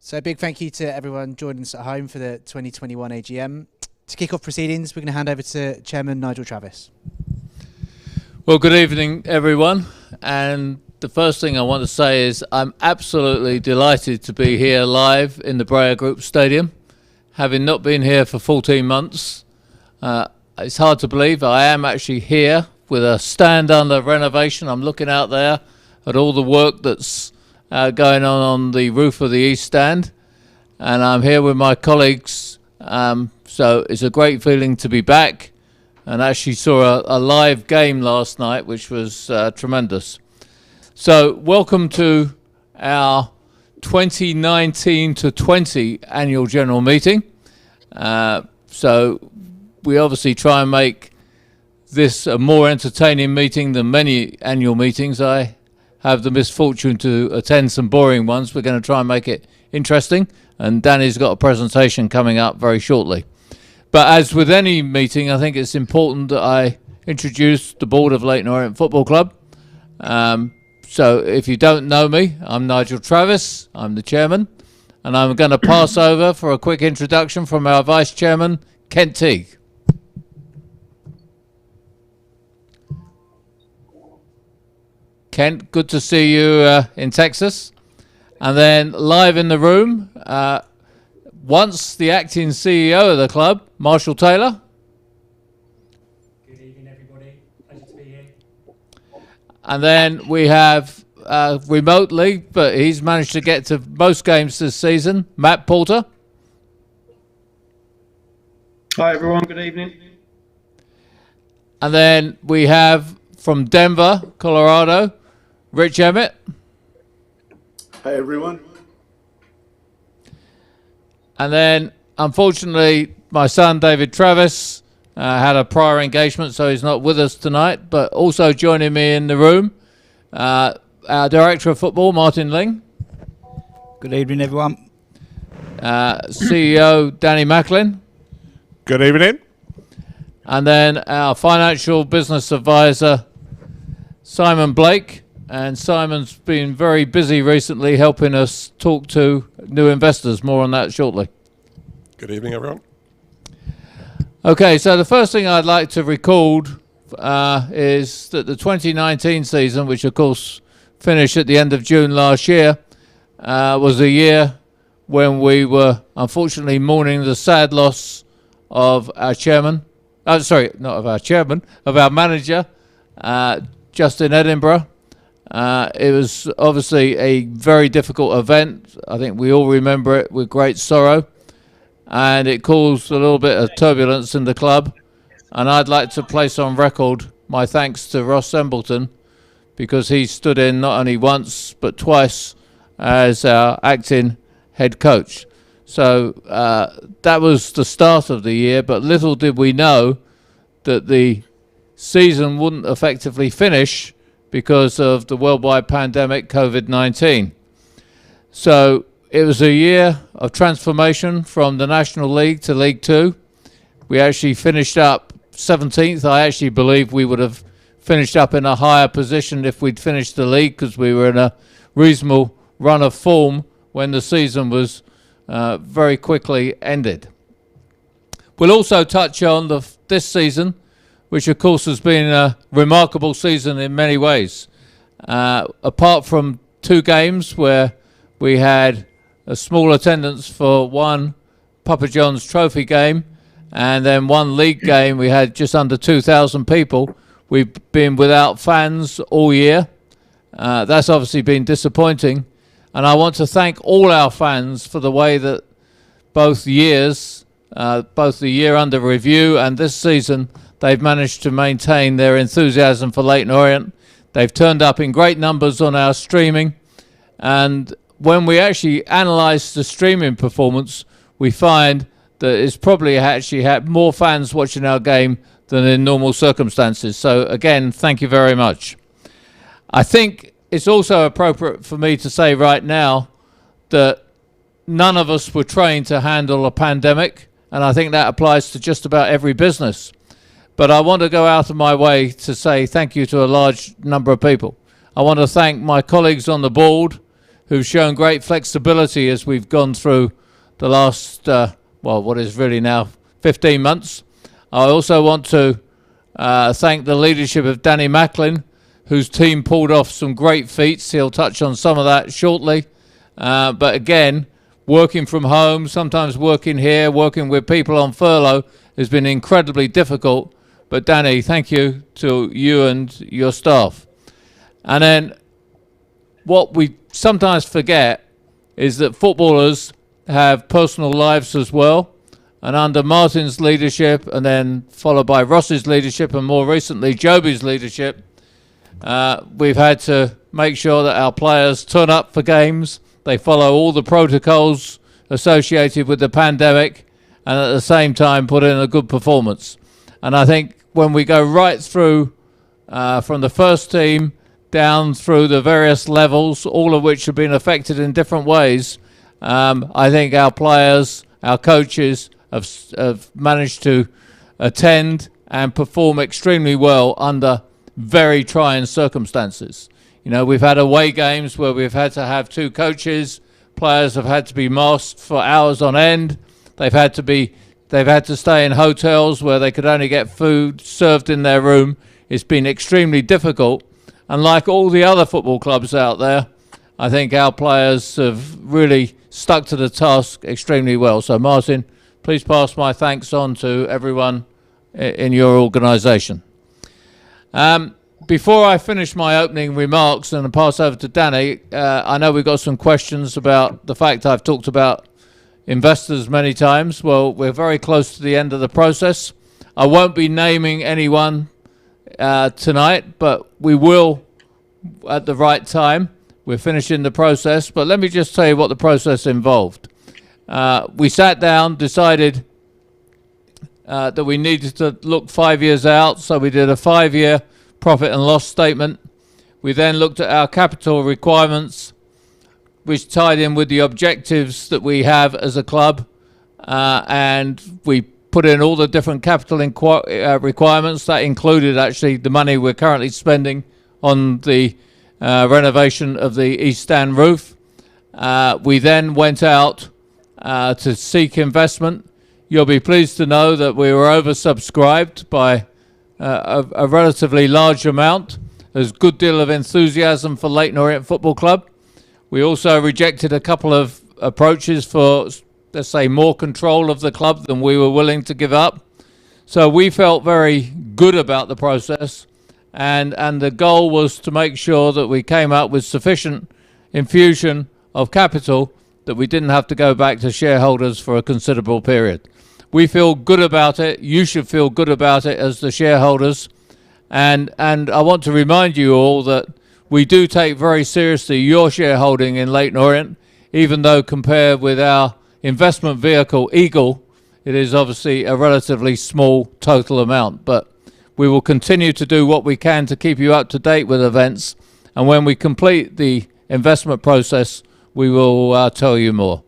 So a big thank you to everyone joining us at home for the 2021 AGM. To kick off proceedings, we're going to hand over to Chairman Nigel Travis. Well, good evening, everyone. And the first thing I want to say is I'm absolutely delighted to be here live in the Breyer Group Stadium, having not been here for 14 months. It's hard to believe I am actually here with a stand under renovation. I'm looking out there at all the work that's going on the roof of the East Stand, and I'm here with my colleagues, so it's a great feeling to be back, and actually saw a live game last night, which was tremendous. So welcome to our 2019 to 20 annual general meeting. So we obviously try and make this a more entertaining meeting than many annual meetings. I have the misfortune to attend some boring ones. We're going to try and make it interesting, and Danny's got a presentation coming up very shortly. But as with any meeting, I think it's important that I introduce the board of Leyton Orient Football Club. So if you don't know me, I'm Nigel Travis, I'm the chairman, and I'm going to pass over for a quick introduction from our vice chairman, Kent Teague. Kent, good to see you in Texas. And then live in the room, once the acting CEO of the club, Marshall Taylor. Good evening, everybody. Pleasure to be here. And then we have remotely, but he's managed to get to most games this season, Matt Porter. Hi, everyone. Good evening. And then we have from Denver, Colorado, Rich Emmett. Hi, everyone. And then, unfortunately, my son, David Travis, had a prior engagement, so he's not with us tonight. But also joining me in the room, our Director of Football, Martin Ling. Good evening, everyone. CEO, Danny Macklin. Good evening. And then our Financial Business Advisor, Simon Blake. And Simon's been very busy recently helping us talk to new investors. More on that shortly. Good evening, everyone. Okay, so the first thing I'd like to record is that the 2019 season, which of course finished at the end of June last year, was a year when we were unfortunately mourning the sad loss of our chairman. Not of our chairman, of our manager, Justin Edinburgh. It was obviously a very difficult event. I think we all remember it with great sorrow, and it caused a little bit of turbulence in the club. And I'd like to place on record my thanks to Ross Embleton, because he stood in not only once but twice as our acting head coach. So that was the start of the year, but little did we know that the season wouldn't effectively finish because of the worldwide pandemic, COVID-19. So it was a year of transformation from the National League to League Two. We actually finished up 17th. I actually believe we would have finished up in a higher position if we'd finished the league, because we were in a reasonable run of form when the season was very quickly ended. We'll also touch on this season, which of course has been a remarkable season in many ways. Apart from two games where we had a small attendance for one Papa John's Trophy game and then one league game, we had just under 2,000 people. We've been without fans all year. That's obviously been disappointing. And I want to thank all our fans for the way that both the year under review and this season, they've managed to maintain their enthusiasm for Leyton Orient. They've turned up in great numbers on our streaming. And when we actually analyse the streaming performance, we find that it's probably actually had more fans watching our game than in normal circumstances. So again, thank you very much. I think it's also appropriate for me to say right now that none of us were trained to handle a pandemic, and I think that applies to just about every business. But I want to go out of my way to say thank you to a large number of people. I want to thank my colleagues on the board who've shown great flexibility as we've gone through the last, what is really now 15 months. I also want to thank the leadership of Danny Macklin, whose team pulled off some great feats. He'll touch on some of that shortly. But again, working from home, sometimes working here, working with people on furlough has been incredibly difficult. But Danny, thank you to you and your staff. And then what we sometimes forget is that footballers have personal lives as well. And under Martin's leadership, and then followed by Ross's leadership, and more recently Joby's leadership, we've had to make sure that our players turn up for games. They follow all the protocols associated with the pandemic, and at the same time put in a good performance. And I think when we go right through from the first team down through the various levels, all of which have been affected in different ways, I think our players, our coaches have managed to attend and perform extremely well under very trying circumstances. You know, we've had away games where we've had to have two coaches. Players have had to be masked for hours on end. They've had to stay in hotels where they could only get food served in their room. It's been extremely difficult. And like all the other football clubs out there, I think our players have really stuck to the task extremely well. So Martin, please pass my thanks on to everyone in your organisation. Before I finish my opening remarks and pass over to Danny, I know we've got some questions about the fact I've talked about investors many times. Well, we're very close to the end of the process. I won't be naming anyone tonight, but we will at the right time. We're finishing the process, but let me just tell you what the process involved. We sat down, decided that we needed to look 5 years out, so we did a 5-year profit and loss statement. We then looked at our capital requirements, which tied in with the objectives that we have as a club, and we put in all the different capital requirements. That included actually the money we're currently spending on the renovation of the East Stand roof. We then went out to seek investment. You'll be pleased to know that we were oversubscribed by a relatively large amount. There's a good deal of enthusiasm for Leyton Orient Football Club. We also rejected a couple of approaches for, let's say, more control of the club than we were willing to give up. So we felt very good about the process, and the goal was to make sure that we came up with sufficient infusion of capital that we didn't have to go back to shareholders for a considerable period. We feel good about it. You should feel good about it as the shareholders. And I want to remind you all that we do take very seriously your shareholding in Leyton Orient, even though compared with our investment vehicle, Eagle, it is obviously a relatively small total amount. But we will continue to do what we can to keep you up to date with events. And when we complete the investment process, we will tell you more.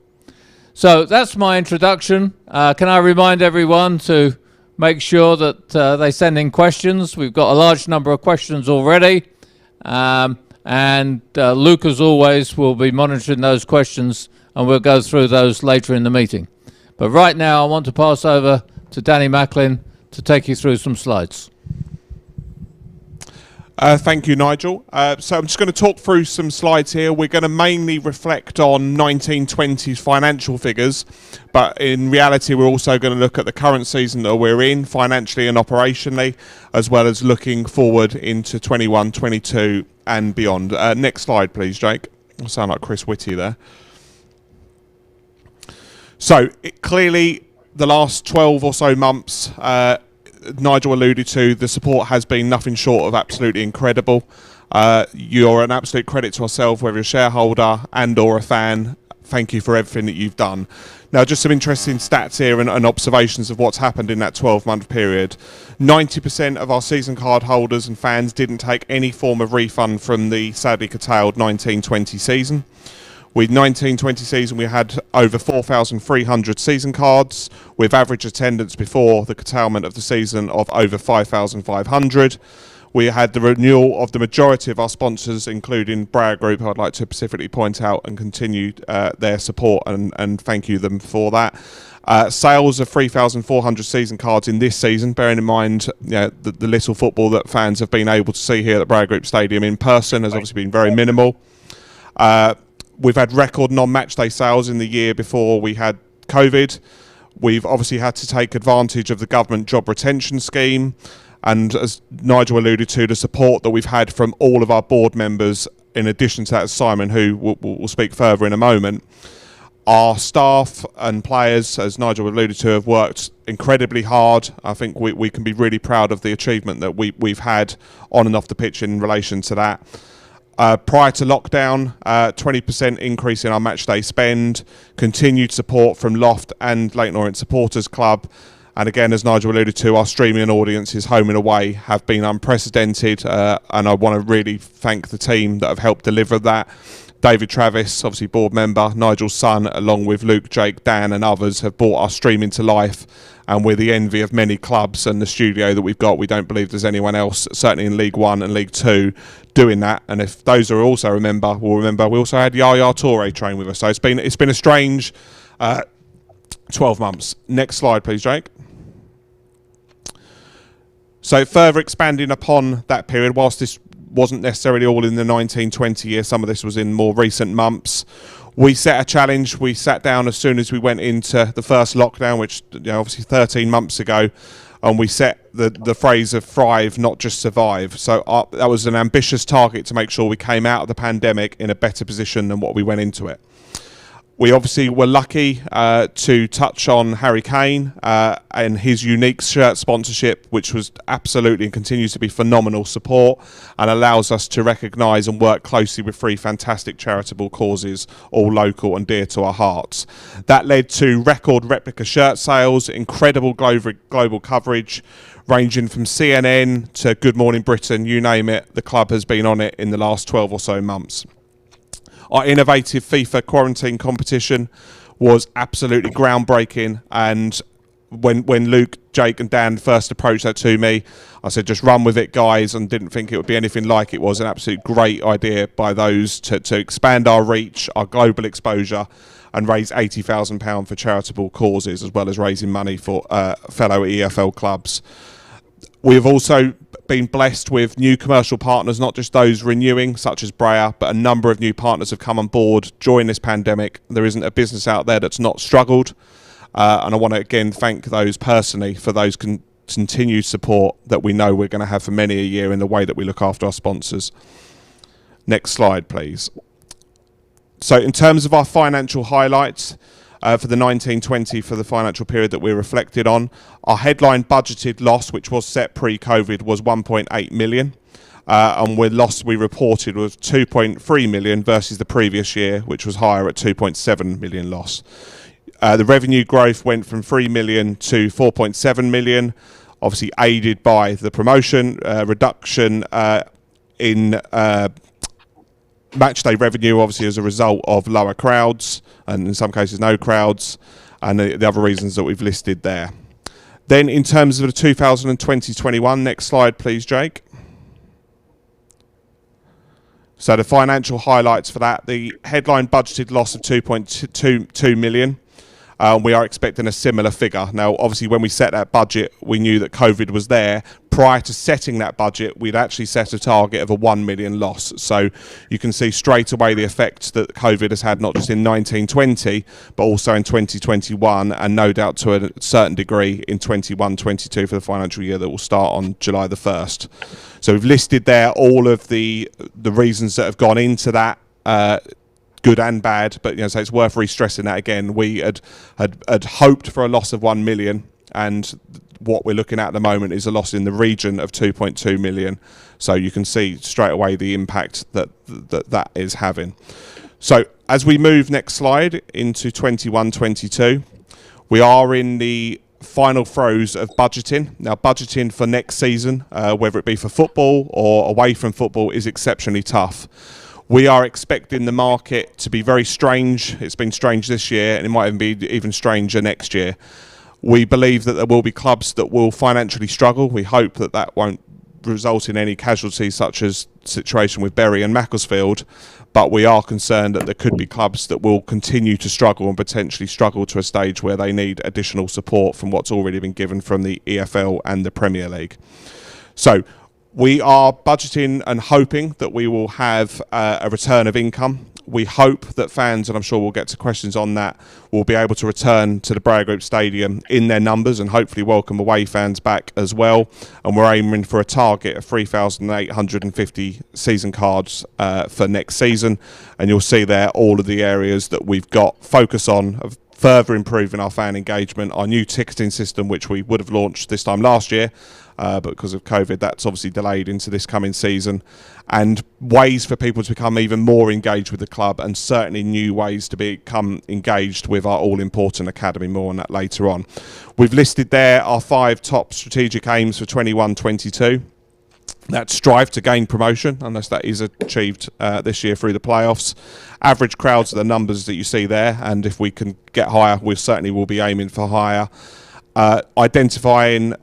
So that's my introduction. Can I remind everyone to make sure that they send in questions? We've got a large number of questions already. And Luke, as always, will be monitoring those questions, and we'll go through those later in the meeting. But right now, I want to pass over to Danny Macklin to take you through some slides. Thank you, Nigel. So I'm just going to talk through some slides here. We're going to mainly reflect on 1920's financial figures, but in reality we're also going to look at the current season that we're in, financially and operationally, as well as looking forward into 21-22 and beyond. Next slide, please, Jake. I sound like Chris Whitty there. So clearly the last 12 or so months, Nigel alluded to, the support has been nothing short of absolutely incredible. You're an absolute credit to ourselves, whether you're a shareholder and or a fan. Thank you for everything that you've done. Now, just some interesting stats here and observations of what's happened in that 12-month period. 90% of our season card holders and fans didn't take any form of refund from the sadly curtailed 1920 season. With 1920 season, we had over 4,300 season cards, with average attendance before the curtailment of the season of over 5,500. We had the renewal of the majority of our sponsors, including Brayer Group, who I'd like to specifically point out and continue their support and thank you them for that. Sales of 3,400 season cards in this season, bearing in mind the little football that fans have been able to see here at the Brayer Group Stadium in person has obviously been very minimal. We've had record non-match day sales in the year before we had COVID. We've obviously had to take advantage of the government job retention scheme, and as Nigel alluded to, the support that we've had from all of our board members, in addition to that, Simon, who will speak further in a moment. Our staff and players, as Nigel alluded to, have worked incredibly hard. I think we can be really proud of the achievement that we've had on and off the pitch in relation to that. Prior to lockdown, 20% increase in our matchday spend, continued support from Loft and Leyton Orient Supporters Club, and again, as Nigel alluded to, our streaming audiences home and away have been unprecedented, and I want to really thank the team that have helped deliver that. David Travis, obviously board member, Nigel's son, along with Luke, Jake, Dan and others have brought our streaming to life, and we're the envy of many clubs, and the studio that we've got, we don't believe there's anyone else, certainly in League 1 and League 2, doing that. And if those who also will remember, we also had Yaya Toure train with us. So it's been a strange 12 months. Next slide, please, Jake. So further expanding upon that period, whilst this wasn't necessarily all in the 1920 year, some of this was in more recent months. We set a challenge. We sat down as soon as we went into the first lockdown, which obviously 13 months ago, and we set the phrase of thrive, not just survive. So that was an ambitious target to make sure we came out of the pandemic in a better position than what we went into it. We obviously were lucky to touch on Harry Kane and his unique shirt sponsorship, which was absolutely and continues to be phenomenal support, and allows us to recognise and work closely with 3 fantastic charitable causes, all local and dear to our hearts. That led to record replica shirt sales, incredible global coverage, ranging from CNN to Good Morning Britain, you name it, the club has been on it in the last 12 or so months. Our innovative FIFA quarantine competition was absolutely groundbreaking, and when Luke, Jake and Dan first approached that to me, I said, just run with it, guys, and didn't think it would be anything like it was. An absolute great idea by those to expand our reach, our global exposure, and raise £80,000 for charitable causes, as well as raising money for fellow EFL clubs. We have also been blessed with new commercial partners, not just those renewing, such as Brayer, but a number of new partners have come on board during this pandemic. There isn't a business out there that's not struggled, and I want to again thank those personally for those continued support that we know we're going to have for many a year in the way that we look after our sponsors. Next slide, please. So in terms of our financial highlights, for the 1920 for the financial period that we're reflected on, our headline budgeted loss, which was set pre-COVID, was 1.8 million, and we reported was 2.3 million versus the previous year, which was higher at 2.7 million loss. The revenue growth went from 3 million to 4.7 million, obviously aided by the promotion, reduction in matchday revenue, obviously as a result of lower crowds and in some cases no crowds, and the other reasons that we've listed there. Then in terms of the 2020-21, next slide please, Jake. So the financial highlights for that, the headline budgeted loss of 2.2 million. We are expecting a similar figure. Now, obviously, when we set that budget, we knew that COVID was there. Prior to setting that budget, we'd actually set a target of a 1 million loss. So you can see straight away the effects that COVID has had, not just in 1920, but also in 2021, and no doubt to a certain degree in 21-22 for the financial year that will start on July the 1st. So we've listed there all of the reasons that have gone into that, good and bad, but so it's worth re-stressing that again. We had hoped for a loss of 1 million, and what we're looking at the moment is a loss in the region of 2.2 million. So you can see straight away the impact that is having. So as we move, next slide, into 21-22, we are in the final throes of budgeting. Now, budgeting for next season, whether it be for football or away from football, is exceptionally tough. We are expecting the market to be very strange. It's been strange this year, and it might even be even stranger next year. We believe that there will be clubs that will financially struggle. We hope that won't result in any casualties such as the situation with Bury and Macclesfield, but we are concerned that there could be clubs that will continue to struggle and potentially struggle to a stage where they need additional support from what's already been given from the EFL and the Premier League. So we are budgeting and hoping that we will have a return of income. We hope that fans, and I'm sure we'll get to questions on that, will be able to return to the Braille Group Stadium in their numbers and hopefully welcome away fans back as well. And we're aiming for a target of 3,850 season cards for next season. And you'll see there all of the areas that we've got focus on of further improving our fan engagement, our new ticketing system, which we would have launched this time last year, but because of COVID, that's obviously delayed into this coming season, and ways for people to become even more engaged with the club, and certainly new ways to become engaged with our all-important academy. More on that later on. We've listed there our 5 top strategic aims for 21-22. That strive to gain promotion, unless that is achieved this year through the playoffs. Average crowds are the numbers that you see there, and if we can get higher, we certainly will be aiming for higher. Identifying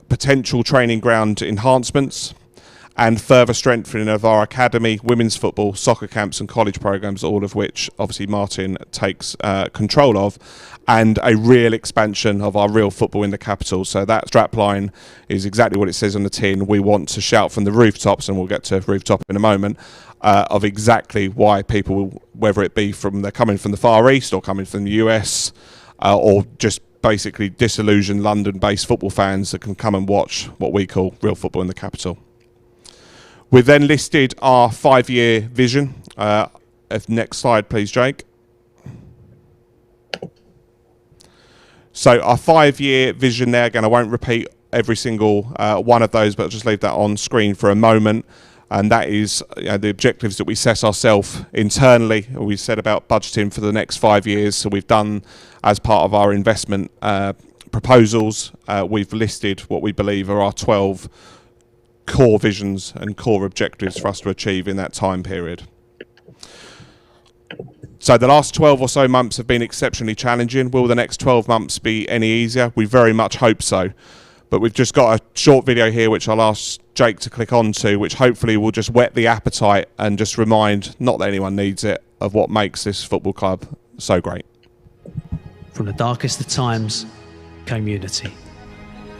potential training ground enhancements and further strengthening of our academy, women's football, soccer camps and college programmes, all of which obviously Martin takes control of, and a real expansion of our real football in the capital. So that strapline is exactly what it says on the tin. We want to shout from the rooftops, and we'll get to rooftop in a moment, of exactly why people, whether it be they're coming from the Far East or coming from the US, or just basically disillusioned London-based football fans that can come and watch what we call real football in the capital. We've then listed our 5-year vision. Next slide, please, Jake. So our 5-year vision there, again, I won't repeat every single one of those, but I'll just leave that on screen for a moment. And that is the objectives that we set ourselves internally. We said about budgeting for the next 5 years. So we've done, as part of our investment proposals, we've listed what we believe are our 12 core visions and core objectives for us to achieve in that time period. So the last 12 or so months have been exceptionally challenging. Will the next 12 months be any easier? We very much hope so. But we've just got a short video here which I'll ask Jake to click on to, which hopefully will just whet the appetite and just remind, not that anyone needs it, of what makes this football club so great. From the darkest of times came unity.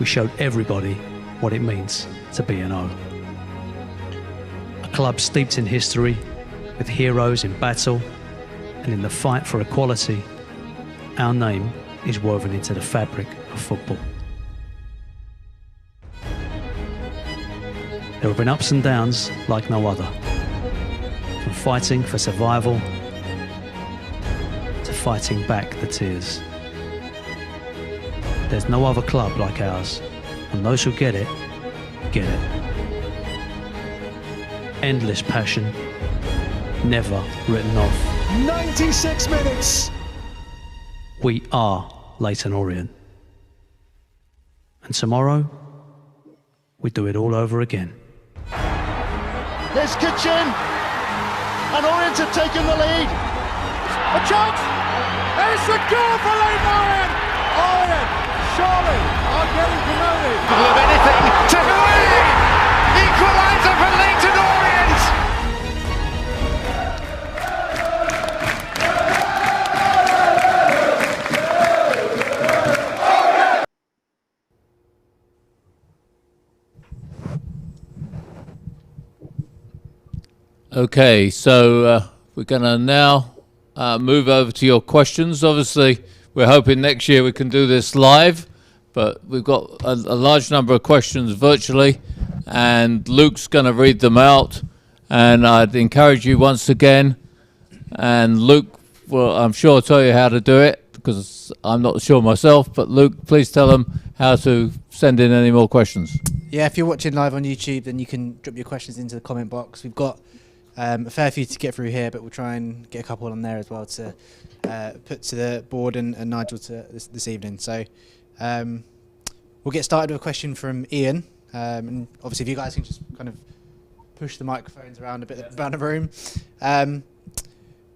We showed everybody what it means to be an O. A club steeped in history, with heroes in battle and in the fight for equality. Our name is woven into the fabric of football. There have been ups and downs like no other. From fighting for survival to fighting back the tears. There's no other club like ours, and those who get it, get it. Endless passion, never written off. 96 minutes! We are Leyton Orient. And tomorrow, we do it all over again. There's Kitchen, and Orient have taken the lead. A chance! It's a goal for Leyton Orient! Orient, surely, are getting promoted. Of anything to win! Equaliser for Leyton Orient! Okay, so we're going to now move over to your questions. Obviously, we're hoping next year we can do this live, but we've got a large number of questions virtually, and Luke's going to read them out. And I'd encourage you once again, and Luke will, I'm sure, tell you how to do it, because I'm not sure myself, but Luke, please tell them how to send in any more questions. Yeah, if you're watching live on YouTube, then you can drop your questions into the comment box. We've got a fair few to get through here, but we'll try and get a couple on there as well to put to the board and Nigel to this evening. So we'll get started with a question from Ian. And obviously, if you guys can just kind of push the microphones around a bit around the room.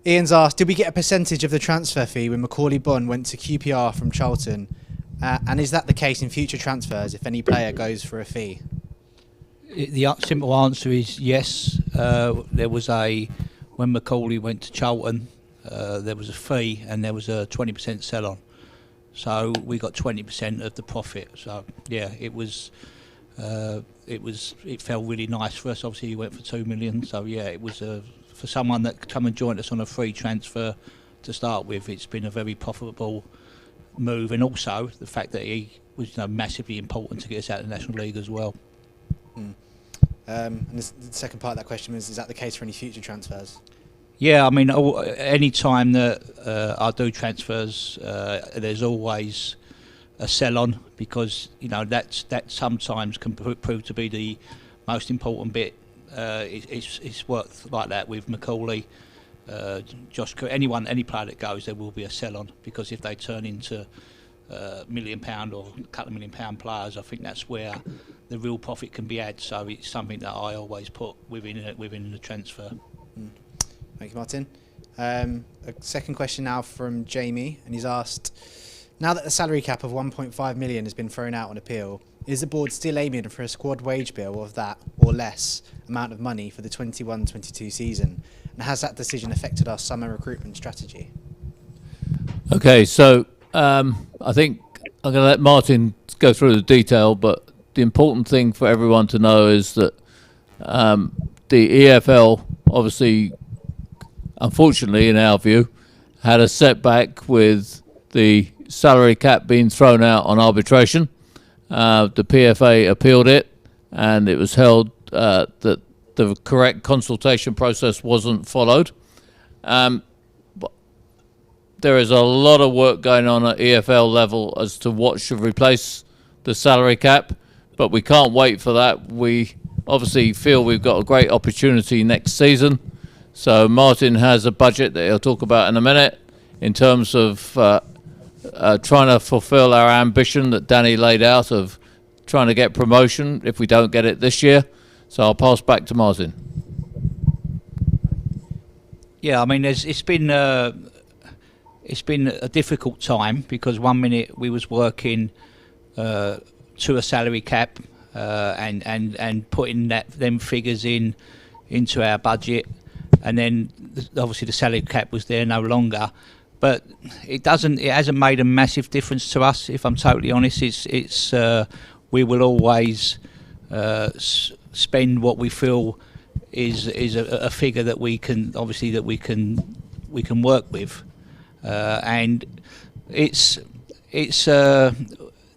Ian's asked, did we get a percentage of the transfer fee when Macaulay Bonne went to QPR from Charlton? And is that the case in future transfers if any player goes for a fee? The simple answer is yes. There was when Macaulay went to Charlton, there was a fee and there was a 20% sell-on. So we got 20% of the profit. So yeah, it felt really nice for us. Obviously, he went for 2 million. So yeah, it was for someone that come and joined us on a free transfer to start with. It's been a very profitable move, and also the fact that he was massively important to get us out of the National League as well. And the second part of that question is that the case for any future transfers? Yeah, I mean, any time that I do transfers, there's always a sell-on, because that sometimes can prove to be the most important bit. It's worked like that with Macaulay, Josh, any player that goes, there will be a sell-on, because if they turn into £1 million or a couple of £1 million players, I think that's where the real profit can be had. So it's something that I always put within the transfer. Thank you, Martin. A second question now from Jamie, and he's asked, now that the salary cap of 1.5 million has been thrown out on appeal, is the board still aiming for a squad wage bill of that or less amount of money for the 21-22 season? And has that decision affected our summer recruitment strategy? Okay, so I think I'm going to let Martin go through the detail, but the important thing for everyone to know is that the EFL, obviously, unfortunately, in our view, had a setback with the salary cap being thrown out on arbitration. The PFA appealed it, and it was held that the correct consultation process wasn't followed. There is a lot of work going on at EFL level as to what should replace the salary cap, but we can't wait for that. We obviously feel we've got a great opportunity next season. So Martin has a budget that he'll talk about in a minute in terms of trying to fulfil our ambition that Danny laid out of trying to get promotion if we don't get it this year. So I'll pass back to Martin. Yeah, I mean, it's been a difficult time, because 1 minute we was working to a salary cap and putting them figures into our budget, and then obviously the salary cap was there no longer. But it hasn't made a massive difference to us, if I'm totally honest. It's we will always spend what we feel is a figure that we can work with, and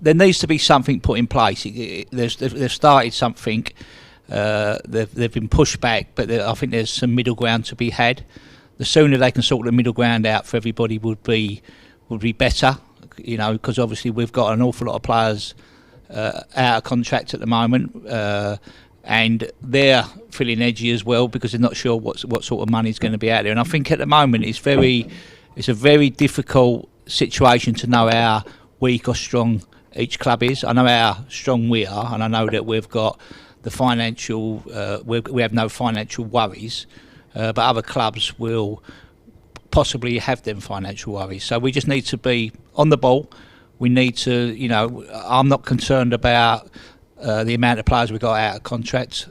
there needs to be something put in place. They've started something. They've been pushed back, but I think there's some middle ground to be had. The sooner they can sort the middle ground out for everybody would be better, because obviously we've got an awful lot of players out of contract at the moment, and they're feeling edgy as well, because they're not sure what sort of money is going to be out there. And I think at the moment it's a very difficult situation to know how weak or strong each club is. I know how strong we are, and I know that we've got the financial. We have no financial worries. But other clubs will possibly have them financial worries. So we just need to be on the ball. We need to, I'm not concerned about the amount of players we've got out of contract.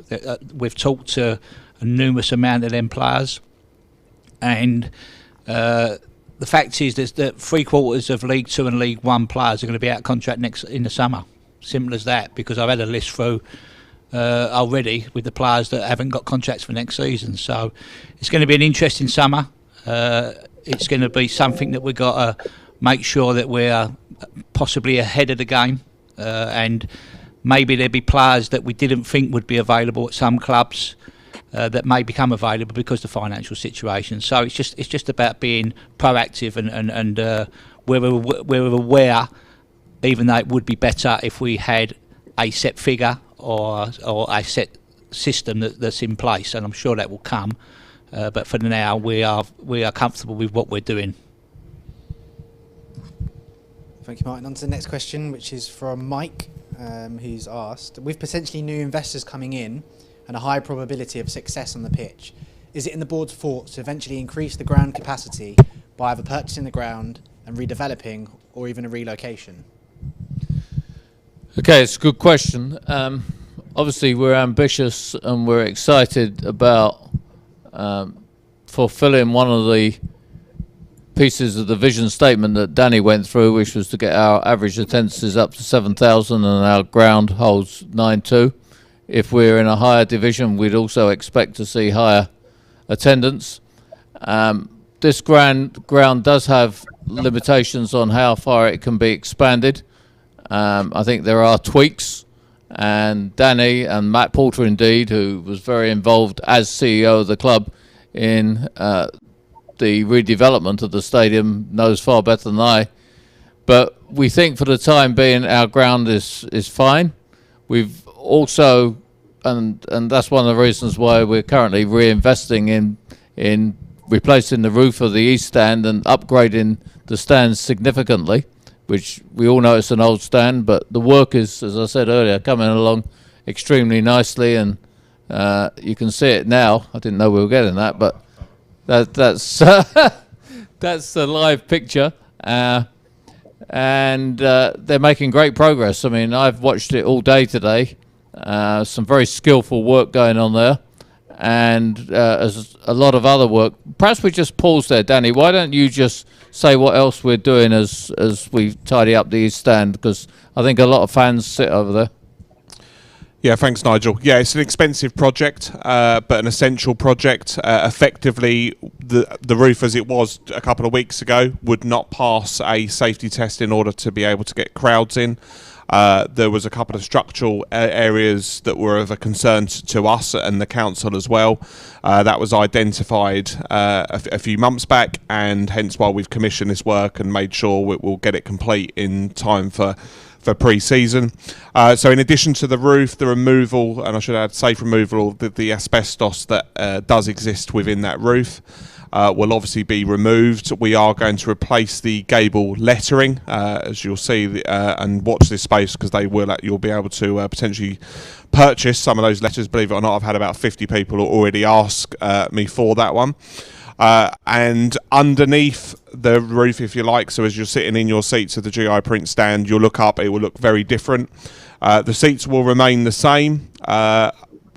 We've talked to a numerous amount of them players. And the fact is that 3/4 of League 2 and League 1 players are going to be out of contract in the summer. Simple as that, because I've had a list through already with the players that haven't got contracts for next season. So it's going to be an interesting summer. It's going to be something that we've got to make sure that we're possibly ahead of the game, and maybe there'll be players that we didn't think would be available at some clubs that may become available because of the financial situation. So it's just about being proactive, and we're aware, even though it would be better if we had a set figure or a set system that's in place, and I'm sure that will come. But for now, we are comfortable with what we're doing. Thank you, Martin. On to the next question, which is from Mike, who's asked, with potentially new investors coming in and a high probability of success on the pitch, is it in the board's thoughts to eventually increase the ground capacity by either purchasing the ground and redeveloping, or even a relocation? Okay, it's a good question. obviously we're ambitious and we're excited about fulfilling one of the pieces of the vision statement that Danny went through, which was to get our average attendances up to 7,000 and our ground holds 9,200. If we're in a higher division, we'd also expect to see higher attendance. This ground does have limitations on how far it can be expanded. I think there are tweaks, and Danny and Matt Porter, indeed, who was very involved as CEO of the club in the redevelopment of the stadium, knows far better than I. But we think for the time being our ground is fine. We've also, and that's one of the reasons why we're currently reinvesting in replacing the roof of the east stand and upgrading the stands significantly, which we all know it's an old stand, but the work is, as I said earlier, coming along extremely nicely, and you can see it now. I didn't know we were getting that, but that's that's a live picture, and they're making great progress. I mean, I've watched it all day today. Some very skillful work going on there, and as a lot of other work. Perhaps we just pause there, Danny. Why don't you just say what else we're doing as we tidy up the east stand, because I think a lot of fans sit over there. Yeah, thanks, Nigel. Yeah, it's an expensive project, but an essential project. Effectively, the roof as it was a couple of weeks ago would not pass a safety test in order to be able to get crowds in. There was a couple of structural areas that were of a concern to us and the council as well. That was identified a few months back, and hence why we've commissioned this work and made sure we'll get it complete in time for pre-season. So in addition to the roof, the removal, and I should add safe removal of the asbestos that does exist within that roof, will obviously be removed. We are going to replace the gable lettering, as you'll see, and watch this space, because you'll be able to potentially purchase some of those letters. Believe it or not, I've had about 50 people already ask me for that one. And underneath the roof, if you like, so as you're sitting in your seats of the GI print stand, you'll look up, it will look very different. The seats will remain the same,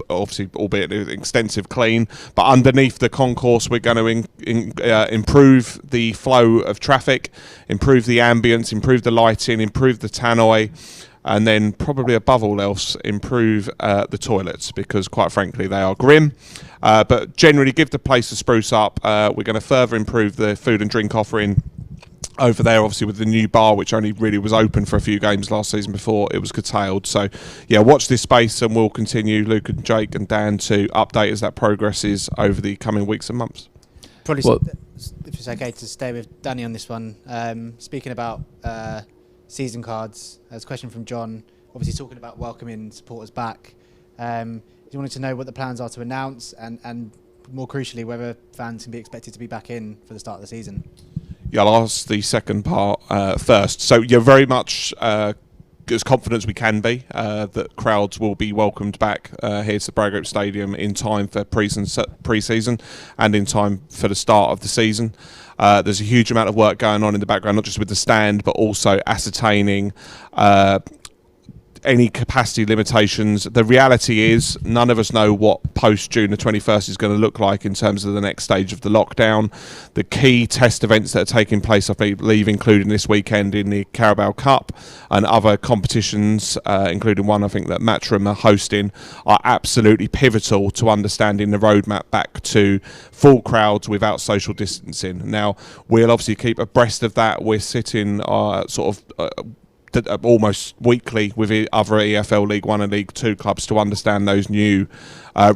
obviously albeit an extensive clean, but underneath the concourse we're going to improve the flow of traffic, improve the ambience, improve the lighting, improve the tannoy, and then probably above all else improve the toilets, because quite frankly they are grim. But generally give the place a spruce up. We're going to further improve the food and drink offering over there, obviously with the new bar, which only really was open for a few games last season before it was curtailed. So yeah, watch this space, and we'll continue, Luke and Jake and Dan, to update as that progresses over the coming weeks and months. Probably, if it's okay to stay with Danny on this one, speaking about season cards, there's a question from John, obviously talking about welcoming supporters back. He wanted to know what the plans are to announce, and more crucially, whether fans can be expected to be back in for the start of the season. Yeah, I'll ask the second part first. So you're very much as confident as we can be that crowds will be welcomed back here to the Bradgate Stadium in time for pre-season and in time for the start of the season. There's a huge amount of work going on in the background, not just with the stand, but also ascertaining any capacity limitations. The reality is none of us know what post June the 21st is going to look like in terms of the next stage of the lockdown. The key test events that are taking place, I believe, including this weekend in the Carabao Cup and other competitions, including one I think that Matchroom are hosting, are absolutely pivotal to understanding the roadmap back to full crowds without social distancing. Now, we'll obviously keep abreast of that. We're sitting almost weekly with other EFL League 1 and League 2 clubs to understand those new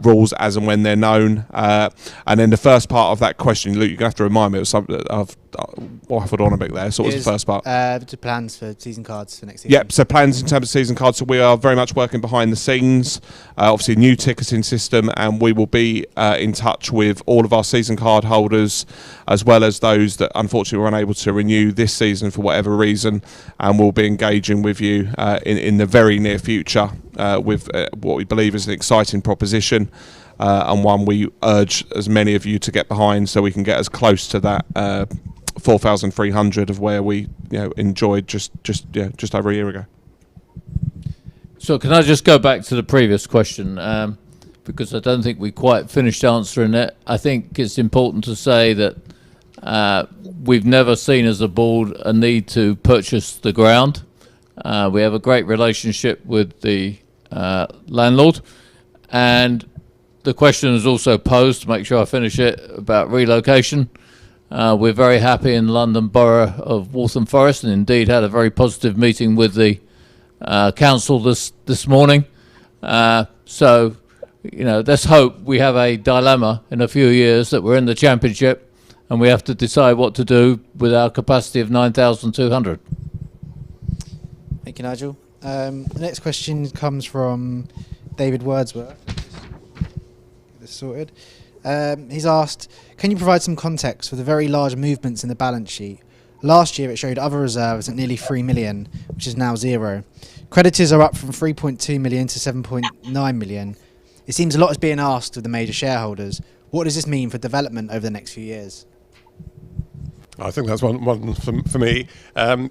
rules as and when they're known. And then the first part of that question, Luke, you're going to have to remind me of something that I've waffled on a bit there. So what was the first part? The plans for season cards for next season. Yep, so plans in terms of season cards. So we are very much working behind the scenes. Obviously, a new ticketing system, and we will be in touch with all of our season card holders, as well as those that unfortunately were unable to renew this season for whatever reason, and we'll be engaging with you in the very near future with what we believe is an exciting proposition, and one we urge as many of you to get behind, so we can get as close to that 4,300 of where we enjoyed just over a year ago. So can I just go back to the previous question, because I don't think we quite finished answering it. I think it's important to say that we've never seen as a board a need to purchase the ground. We have a great relationship with the landlord, and the question is also posed, to make sure I finish it, about relocation. We're very happy in London Borough of Waltham Forest, and indeed had a very positive meeting with the council this morning. So, let's hope we have a dilemma in a few years that we're in the Championship and we have to decide what to do with our capacity of 9,200. Thank you, Nigel. The next question comes from David Wordsworth. Get this sorted. He's asked, can you provide some context for the very large movements in the balance sheet? Last year it showed other reserves at nearly 3 million, which is now 0. Creditors are up from 3.2 million to 7.9 million. It seems a lot is being asked of the major shareholders. What does this mean for development over the next few years? I think that's one for me.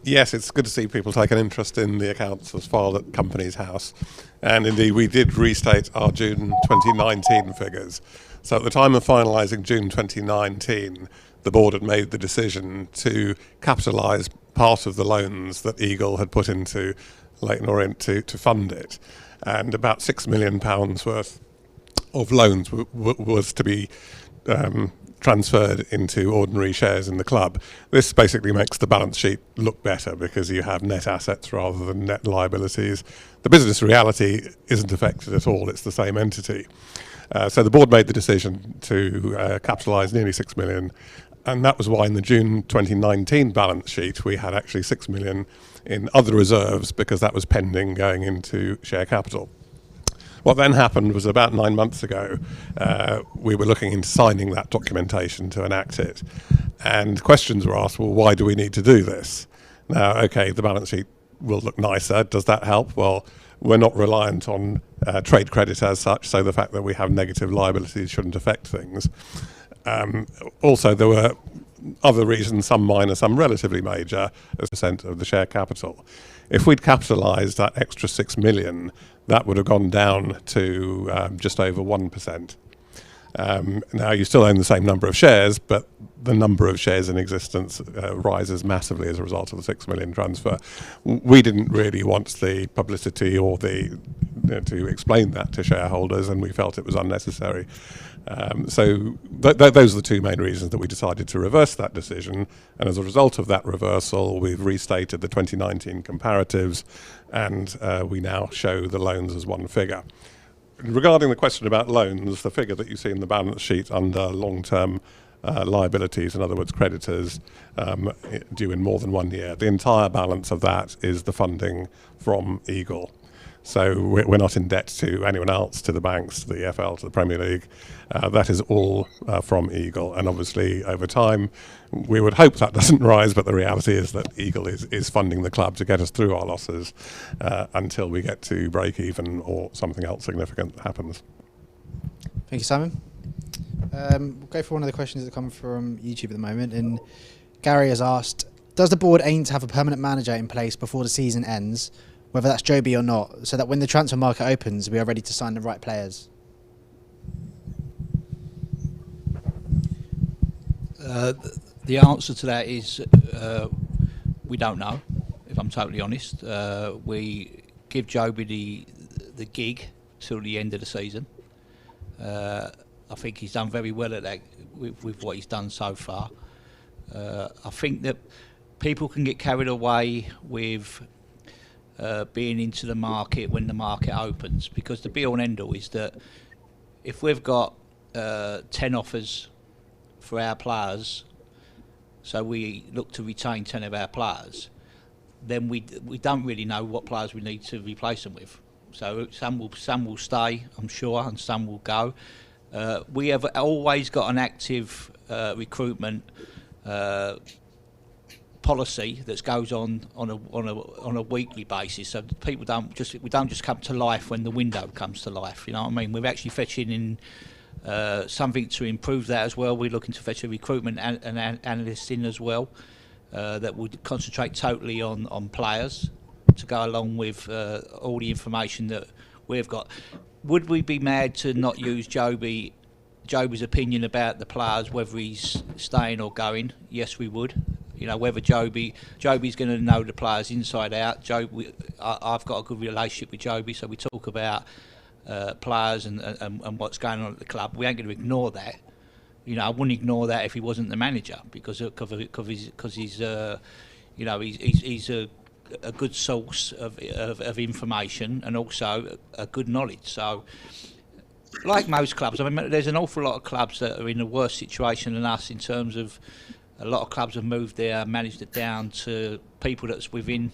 Yes, it's good to see people take an interest in the accounts as filed at Companies House. And indeed, we did restate our June 2019 figures. So at the time of finalising June 2019, the board had made the decision to capitalise part of the loans that Eagle had put into Leyton Orient to fund it. And about £6 million worth of loans was to be transferred into ordinary shares in the club. This basically makes the balance sheet look better because you have net assets rather than net liabilities. The business reality isn't affected at all, it's the same entity. So the board made the decision to capitalise nearly 6 million, and that was why in the June 2019 balance sheet we had actually 6 million in other reserves, because that was pending going into share capital. What then happened was about 9 months ago, we were looking into signing that documentation to enact it. And questions were asked, well, why do we need to do this? Now, okay, the balance sheet will look nicer. Does that help? Well, we're not reliant on trade credit as such, so the fact that we have negative liabilities shouldn't affect things. Also, there were other reasons, some minor, some relatively major, as a percent of the share capital. If we'd capitalised that extra 6 million, that would have gone down to just over 1%. Now, you still own the same number of shares, but the number of shares in existence rises massively as a result of the 6 million transfer. We didn't really want the publicity or to explain that to shareholders, and we felt it was unnecessary. So those are the two main reasons that we decided to reverse that decision, and as a result of that reversal we've restated the 2019 comparatives, and we now show the loans as one figure. Regarding the question about loans, the figure that you see in the balance sheet under long-term liabilities, in other words creditors, due in more than 1 year, the entire balance of that is the funding from Eagle. So we're not in debt to anyone else, to the banks, to the EFL, to the Premier League. That is all from Eagle. And obviously, over time, we would hope that doesn't rise, but the reality is that Eagle is funding the club to get us through our losses until we get to break even or something else significant happens. Thank you, Simon. We'll go for one of the questions that come from YouTube at the moment. And Gary has asked, does the board aim to have a permanent manager in place before the season ends, whether that's Joby or not, so that when the transfer market opens, we are ready to sign the right players? The answer to that is we don't know, if I'm totally honest. We give Joby the gig till the end of the season. I think he's done very well at that with what he's done so far. I think that people can get carried away with being into the market when the market opens, because the be-all and end-all is that if we've got 10 offers for our players, so we look to retain 10 of our players, then we don't really know what players we need to replace them with. So some will stay, I'm sure, and some will go. We have always got an active recruitment policy that goes on a weekly basis, so people we don't just come to life when the window comes to life. You know what I mean? We're actually fetching in something to improve that as well. We're looking to fetch a recruitment analyst in as well that would concentrate totally on players to go along with all the information that we've got. Would we be mad to not use Joby's opinion about the players, whether he's staying or going? Yes, we would. You know, whether Joby's going to know the players inside out. I've got a good relationship with Joby, so we talk about players and what's going on at the club. We ain't going to ignore that. You know, I wouldn't ignore that if he wasn't the manager, because he's you know, he's a good source of information and also a good knowledge. So, like most clubs, I mean, there's an awful lot of clubs that are in a worse situation than us in terms of a lot of clubs have moved their managed it down to people that's within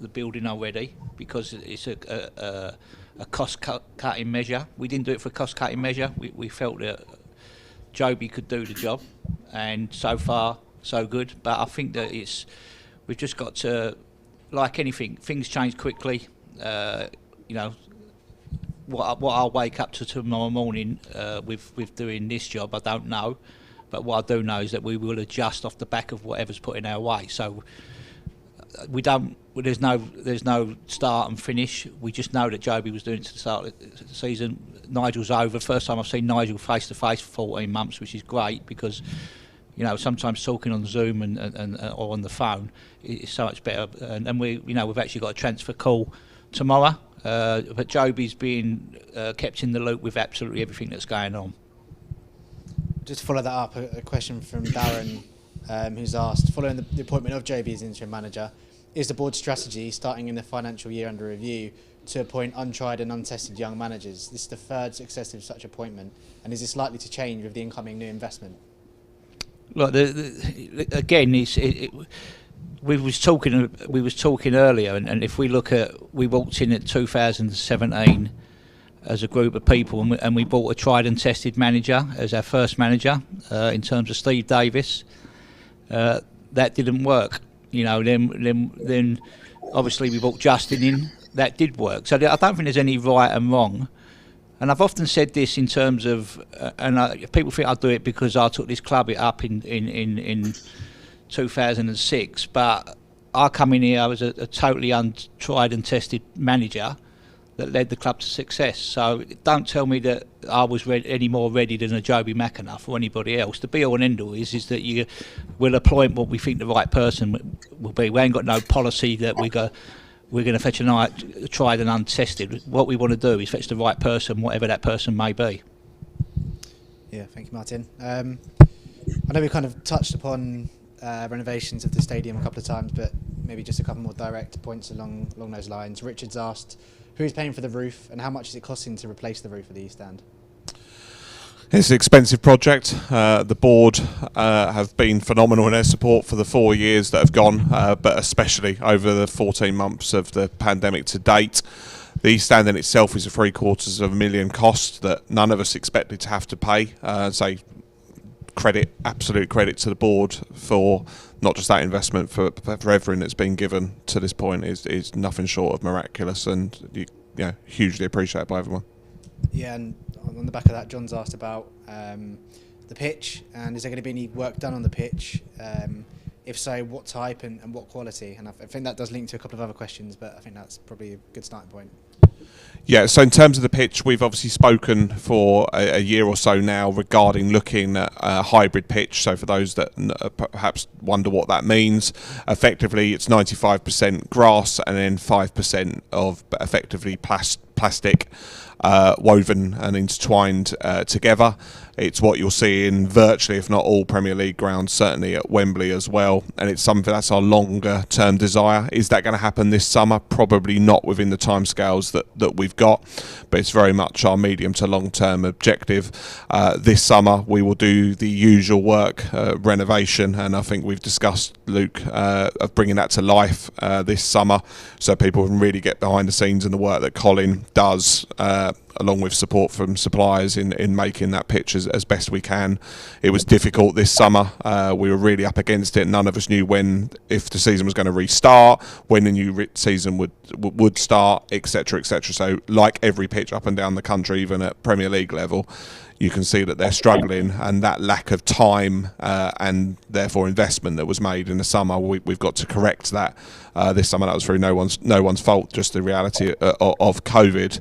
the building already, because it's a cost-cutting measure. We didn't do it for a cost-cutting measure. We felt that Joby could do the job, and so far, so good. But I think that we've just got to, like anything, things change quickly. You know, what I'll wake up to tomorrow morning with doing this job, I don't know. But what I do know is that we will adjust off the back of whatever's put in our way. So we don't. There's no start and finish. We just know that Joby was doing it to the start of the season. Nigel's over. First time I've seen Nigel face to face for 14 months, which is great, because you know, sometimes talking on Zoom and or on the phone is so much better. And we've actually got a transfer call tomorrow. But Joby's being kept in the loop with absolutely everything that's going on. Just to follow that up, a question from Darren, who's asked, following the appointment of Joby as interim manager, is the board's strategy, starting in the financial year under review, to appoint untried and untested young managers? This is the third successive such appointment, and is this likely to change with the incoming new investment? Look, again, we was talking earlier, and if we look at, we walked in at 2017 as a group of people, and we bought a tried and tested manager as our first manager in terms of Steve Davis. That didn't work, you know. Then obviously we brought Justin in. That did work. So I don't think there's any right and wrong. And I've often said this in terms of, people think I do it because I took this club up in 2006, but I come in here, I was a totally untried and tested manager that led the club to success. So don't tell me that I was any more ready than a Joby McAnuff or anybody else. The be all and end all is that we'll appoint what we think the right person will be. We ain't got no policy that we're going to fetch a tried and untested. What we want to do is fetch the right person, whatever that person may be. Yeah, thank you, Martin. I know we kind of touched upon renovations of the stadium a couple of times, but maybe just a couple more direct points along those lines. Richard's asked, who's paying for the roof, and how much is it costing to replace the roof of the East Stand? It's an expensive project. The board have been phenomenal in their support for the 4 years that have gone, but especially over the 14 months of the pandemic to date. The East Stand in itself is a $750,000 cost that none of us expected to have to pay. Absolute credit to the board for not just that investment, for everything that's been given to this point is nothing short of miraculous, and hugely appreciated by everyone. Yeah, and on the back of that, John's asked about the pitch, and is there going to be any work done on the pitch? If so, what type and what quality? And I think that does link to a couple of other questions, but I think that's probably a good starting point. Yeah, so in terms of the pitch, we've obviously spoken for a year or so now regarding looking at a hybrid pitch. So for those that perhaps wonder what that means, effectively it's 95% grass and then 5% of effectively plastic woven and intertwined together. It's what you'll see in virtually, if not all, Premier League grounds, certainly at Wembley as well. And it's something that's our longer term desire. Is that going to happen this summer? Probably not within the timescales that we've got, but it's very much our medium to long term objective. This summer we will do the usual work, renovation, and I think we've discussed, Luke, of bringing that to life this summer, so people can really get behind the scenes and the work that Colin does along with support from suppliers in making that pitch as best we can. It was difficult this summer. We were really up against it. None of us knew if the season was going to restart, when the new season would start, etc., etc. So, like every pitch up and down the country, even at Premier League level, you can see that they're struggling, and that lack of time and therefore investment that was made in the summer, we've got to correct that this summer. That was through no one's fault, just the reality of COVID,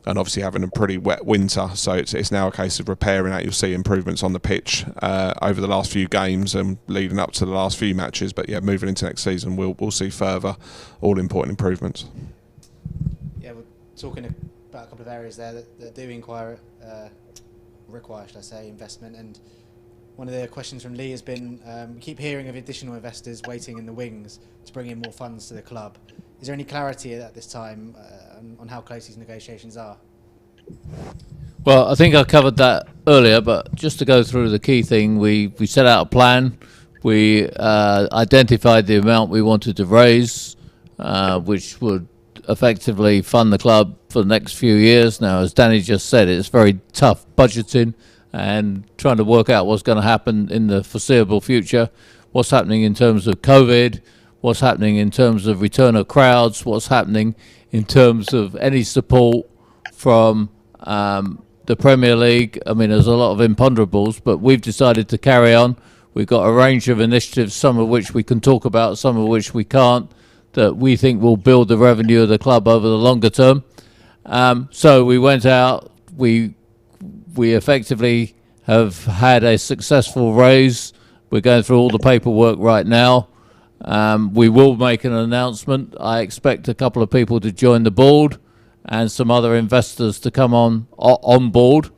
and obviously having a pretty wet winter. So it's now a case of repairing that. You'll see improvements on the pitch over the last few games and leading up to the last few matches. But yeah, moving into next season, we'll see further all important improvements. Yeah, we're talking about a couple of areas there that do require, should I say, investment. And one of the questions from Lee has been, we keep hearing of additional investors waiting in the wings to bring in more funds to the club. Is there any clarity at this time on how close these negotiations are? Well, I think I covered that earlier, but just to go through the key thing, we set out a plan. We identified the amount we wanted to raise, which would effectively fund the club for the next few years. Now, as Danny just said, it's very tough budgeting and trying to work out what's going to happen in the foreseeable future, what's happening in terms of COVID, what's happening in terms of return of crowds, what's happening in terms of any support from the Premier League. I mean, there's a lot of imponderables, but we've decided to carry on. We've got a range of initiatives, some of which we can talk about, some of which we can't, that we think will build the revenue of the club over the longer term. So we went out, we effectively have had a successful raise. We're going through all the paperwork right now. We will make an announcement. I expect a couple of people to join the board and some other investors to come on board.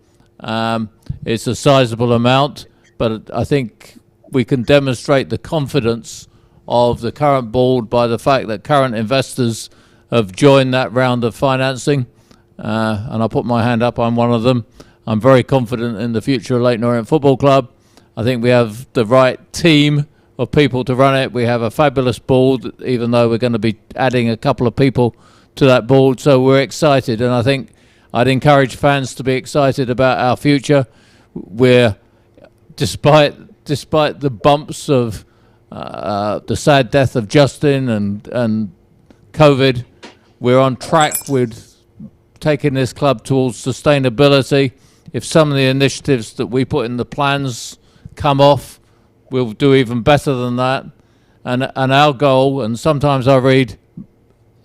It's a sizable amount, but I think we can demonstrate the confidence of the current board by the fact that current investors have joined that round of financing. And I'll put my hand up, I'm one of them. I'm very confident in the future of Leyton Orient Football Club. I think we have the right team of people to run it. We have a fabulous board, even though we're going to be adding a couple of people to that board. So we're excited, and I think I'd encourage fans to be excited about our future. We're, despite the bumps of the sad death of Justin and COVID, we're on track with taking this club towards sustainability. If some of the initiatives that we put in the plans come off, we'll do even better than that. And our goal, and sometimes I read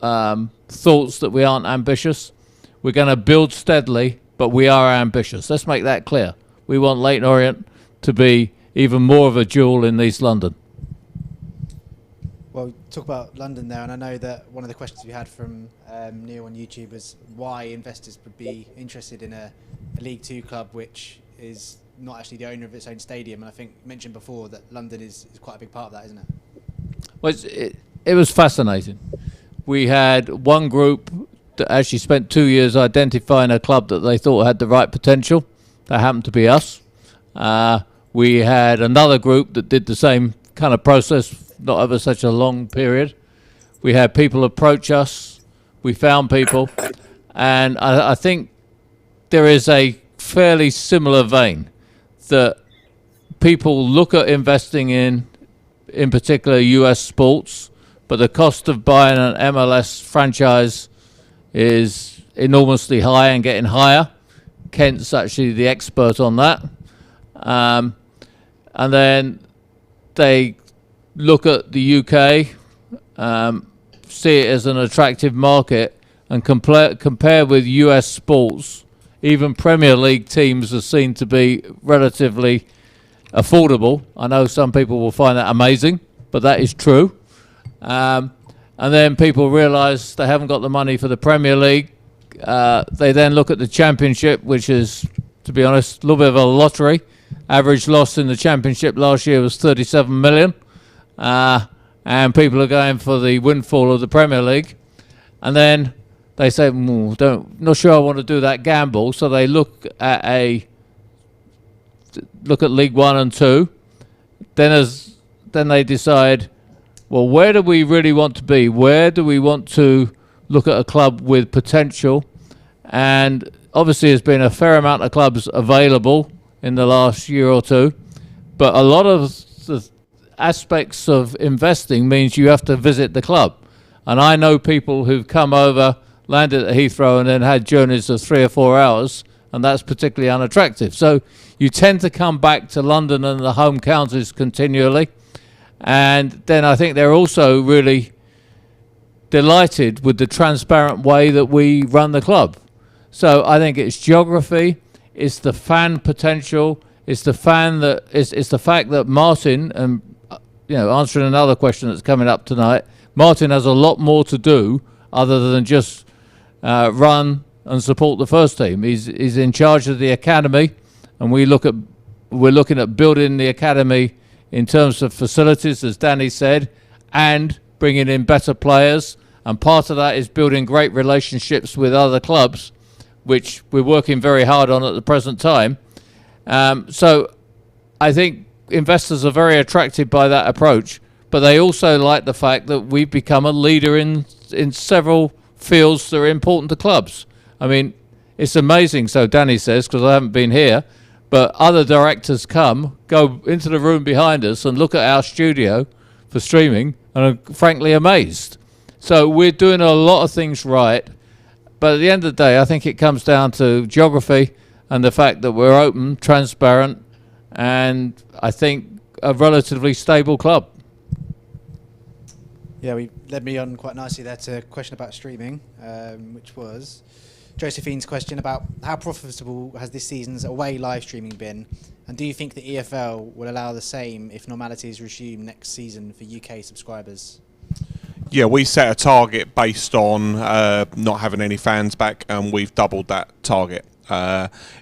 thoughts that we aren't ambitious. We're going to build steadily, but we are ambitious. Let's make that clear. We want Leyton Orient to be even more of a jewel in East London. Well, talk about London there, and I know that one of the questions we had from Neil on YouTube was why investors would be interested in a League Two club which is not actually the owner of its own stadium. And I think mentioned before that London is quite a big part of that, isn't it? Well, it was fascinating. We had one group that actually spent 2 years identifying a club that they thought had the right potential. That happened to be us. We had another group that did the same kind of process, not over such a long period. We had people approach us. We found people. And I think there is a fairly similar vein that people look at investing in particular US sports, but the cost of buying an MLS franchise is enormously high and getting higher. Kent's actually the expert on that. And then they look at the UK, see it as an attractive market, and compare with US sports. Even Premier League teams are seen to be relatively affordable. I know some people will find that amazing, but that is true. And then people realise they haven't got the money for the Premier League. They then look at the Championship, which is, to be honest, a little bit of a lottery. Average loss in the Championship last year was 37 million. And people are going for the windfall of the Premier League. And then they say, not sure I want to do that gamble. So they look at League 1 and 2. Then they decide, well, where do we really want to be? Where do we want to look at a club with potential? And obviously there's been a fair amount of clubs available in the last year or two, but a lot of the aspects of investing means you have to visit the club. And I know people who've come over, landed at Heathrow, and then had journeys of 3 or 4 hours, and that's particularly unattractive. So you tend to come back to London and the home counties continually. And then I think they're also really delighted with the transparent way that we run the club. So I think it's geography, it's the fan potential, it's the fact that Martin, and answering another question that's coming up tonight, Martin has a lot more to do other than just run and support the first team. He's in charge of the academy, and we're looking at building the academy in terms of facilities, as Danny said, and bringing in better players. And part of that is building great relationships with other clubs, which we're working very hard on at the present time. So I think investors are very attracted by that approach, but they also like the fact that we've become a leader in several fields that are important to clubs. I mean, it's amazing, so Danny says, because I haven't been here, but other directors go into the room behind us and look at our studio for streaming and are frankly amazed. So we're doing a lot of things right, but at the end of the day, I think it comes down to geography and the fact that we're open, transparent, and I think a relatively stable club. Yeah, we led me on quite nicely there to a question about streaming, which was Josephine's question about how profitable has this season's away live streaming been, and do you think the EFL will allow the same if normalities resume next season for UK subscribers? Yeah, we set a target based on not having any fans back, and we've doubled that target.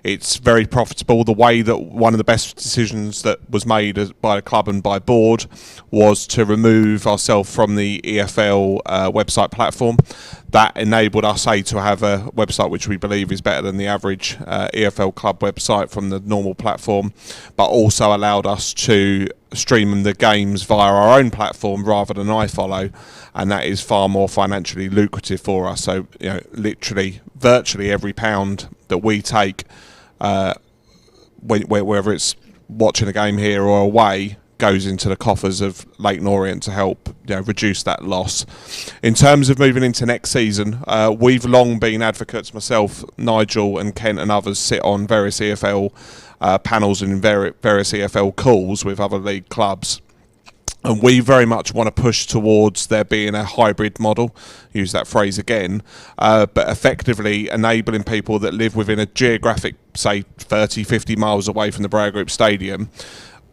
It's very profitable. The way that one of the best decisions that was made by the club and by board was to remove ourselves from the EFL website platform. That enabled us to have a website which we believe is better than the average EFL club website from the normal platform, but also allowed us to stream the games via our own platform rather than iFollow, and that is far more financially lucrative for us. So literally virtually every pound that we take, whether it's watching a game here or away, goes into the coffers of Leyton Orient to help reduce that loss. In terms of moving into next season, we've long been advocates, myself, Nigel and Kent and others sit on various EFL panels and various EFL calls with other league clubs. And we very much want to push towards there being a hybrid model, use that phrase again, but effectively enabling people that live within a geographic, say, 30, 50 miles away from the Brow Group Stadium.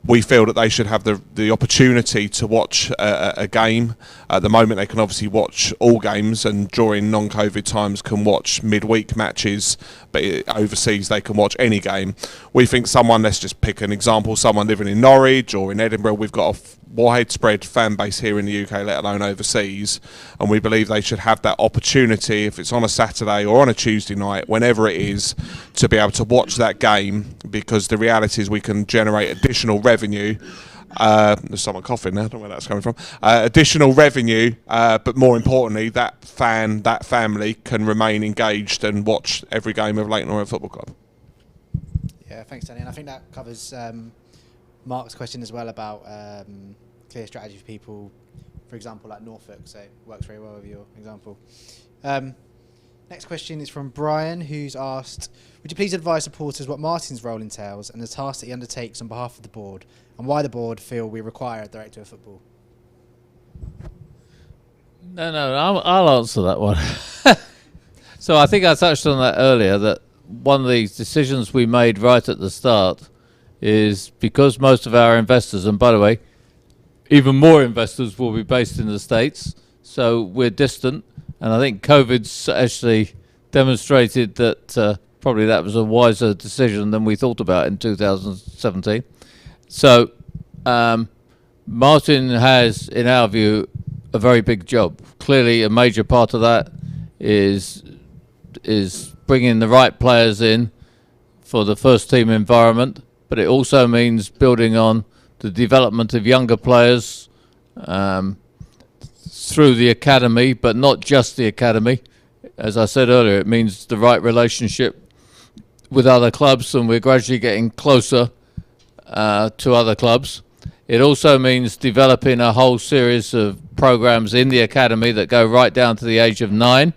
We feel that they should have the opportunity to watch a game. At the moment, they can obviously watch all games, and during non-COVID times can watch midweek matches, but overseas they can watch any game. We think let's just pick an example, someone living in Norwich or in Edinburgh, we've got a widespread fan base here in the UK, let alone overseas, and we believe they should have that opportunity, if it's on a Saturday or on a Tuesday night, whenever it is, to be able to watch that game, because the reality is we can generate additional revenue. There's someone coughing there, I don't know where that's coming from. Additional revenue, but more importantly, that family can remain engaged and watch every game of Leyton Orient Football Club. Yeah, thanks, Danny. And I think that covers Mark's question as well about clear strategy for people, for example, like Norfolk, so it works very well with your example. Next question is from Brian, who's asked, would you please advise supporters what Martin's role entails and the tasks that he undertakes on behalf of the board, and why the board feel we require a director of football? No, I'll answer that one. So I think I touched on that earlier, that one of the decisions we made right at the start is because most of our investors, and by the way, even more investors will be based in the States, so we're distant, and I think COVID's actually demonstrated that probably that was a wiser decision than we thought about in 2017. So Martin has, in our view, a very big job. Clearly a major part of that is bringing the right players in for the first team environment, but it also means building on the development of younger players through the academy, but not just the academy. As I said earlier, it means the right relationship with other clubs, and we're gradually getting closer to other clubs. It also means developing a whole series of programs in the academy that go right down to the age of 9,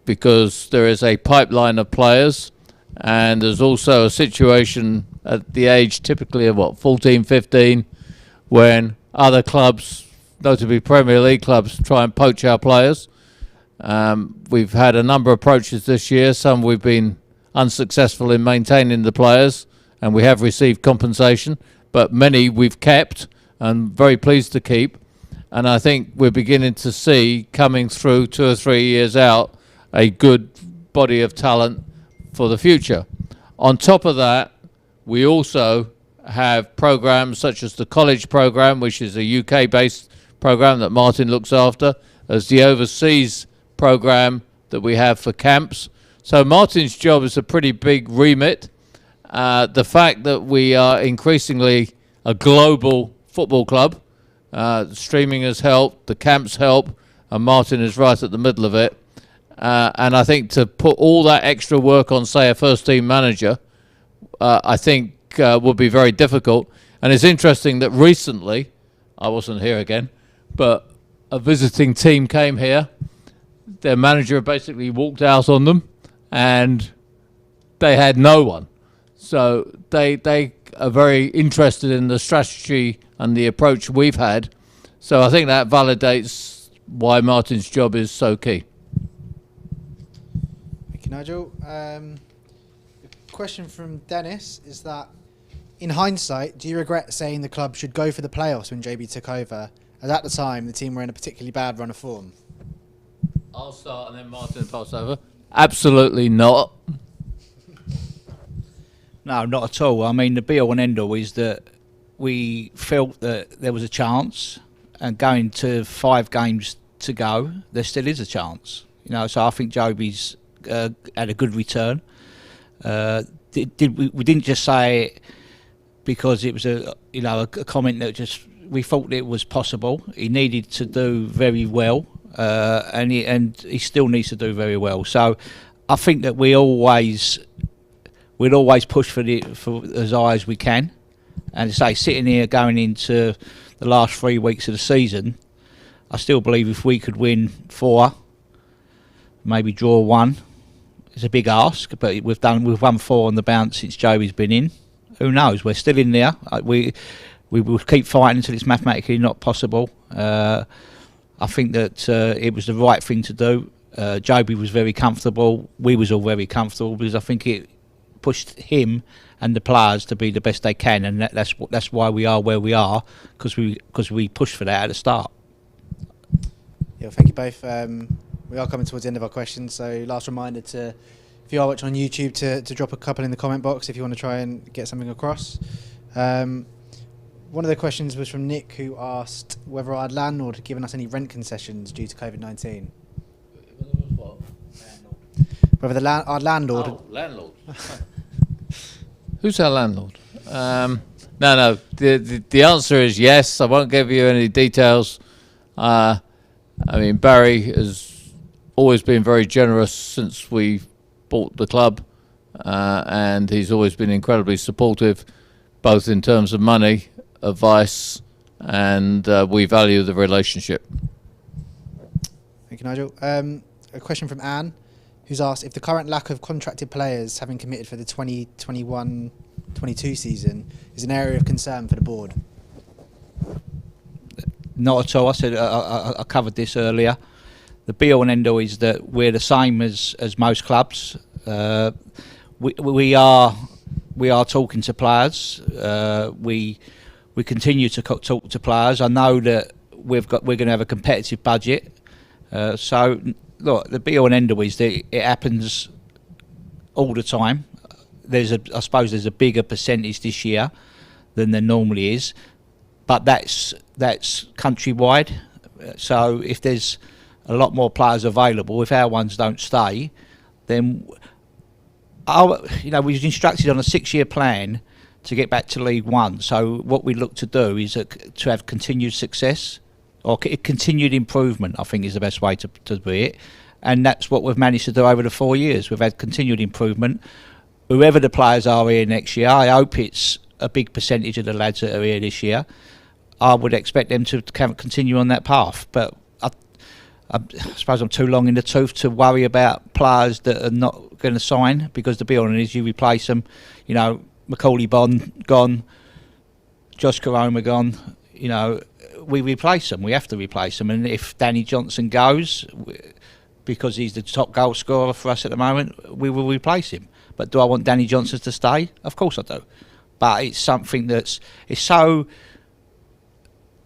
because there is a pipeline of players, and there's also a situation at the age typically of 14, 15, when other clubs, notably Premier League clubs, try and poach our players. We've had a number of approaches this year. Some we've been unsuccessful in maintaining the players, and we have received compensation, but many we've kept and very pleased to keep. And I think we're beginning to see, coming through 2 or 3 years out, a good body of talent for the future. On top of that, we also have programs such as the college program, which is a UK-based program that Martin looks after, as the overseas program that we have for camps. So Martin's job is a pretty big remit. The fact that we are increasingly a global football club, streaming has helped, the camps help, and Martin is right at the middle of it. And I think to put all that extra work on, say, a first-team manager, I think would be very difficult. And it's interesting that recently, I wasn't here again, but a visiting team came here. Their manager basically walked out on them, and they had no one. So they are very interested in the strategy and the approach we've had. So I think that validates why Martin's job is so key. Thank you, Nigel. The question from Dennis is that, in hindsight, do you regret saying the club should go for the playoffs when JB took over, as at the time the team were in a particularly bad run of form? I'll start and then Martin pass over. Absolutely not. No, not at all. I mean, the be-all and end-all is that we felt that there was a chance, and going to 5 games to go, there still is a chance. You know, so I think Joby's had a good return. We didn't just say it because it was a comment that just we thought it was possible. He needed to do very well, and he still needs to do very well. So I think that we'd always push for as high as we can. And to say, sitting here going into the last 3 weeks of the season, I still believe if we could win 4, maybe draw 1, it's a big ask. But we've won 4 on the bounce since Joey's been in. Who knows? We're still in there. We will keep fighting until it's mathematically not possible. I think that it was the right thing to do. Joby was very comfortable. We was all very comfortable because I think it pushed him and the players to be the best they can, and that's why we are where we are, because we pushed for that at the start. Yeah, well, thank you both. We are coming towards the end of our questions, so last reminder to, if you are watching on YouTube, to drop a couple in the comment box if you want to try and get something across. One of the questions was from Nick, who asked whether our landlord had given us any rent concessions due to COVID-19. What? Whether our landlord... Oh, landlord. Who's our landlord? No. The answer is yes. I won't give you any details. I mean, Barry has always been very generous since we bought the club, and he's always been incredibly supportive, both in terms of money, advice, and we value the relationship. Thank you, Nigel. A question from Anne, who's asked if the current lack of contracted players having committed for the 2021-22 season is an area of concern for the board. Not at all. I said I covered this earlier. The be-all and end-all is that we're the same as most clubs. We are talking to players. We continue to talk to players. I know that we're going to have a competitive budget. So look, the be-all and end-all is that it happens all the time. I suppose there's a bigger percentage this year than there normally is, but that's countrywide. So if there's a lot more players available, if our ones don't stay, then we've instructed on a 6-year plan to get back to League One. So what we look to do is to have continued success or continued improvement, I think is the best way to do it. and that's what we've managed to do over the 4 years. We've had continued improvement. Whoever the players are here next year, I hope it's a big percentage of the lads that are here this year. I would expect them to continue on that path, but I suppose I'm too long in the tooth to worry about players that are not going to sign, because to be honest, you replace them. You know, Macaulay Bond gone, Josh Caroma gone. You know, we replace them. We have to replace them. And if Danny Johnson goes, because he's the top goal scorer for us at the moment, we will replace him. But do I want Danny Johnson to stay? Of course I do. But it's something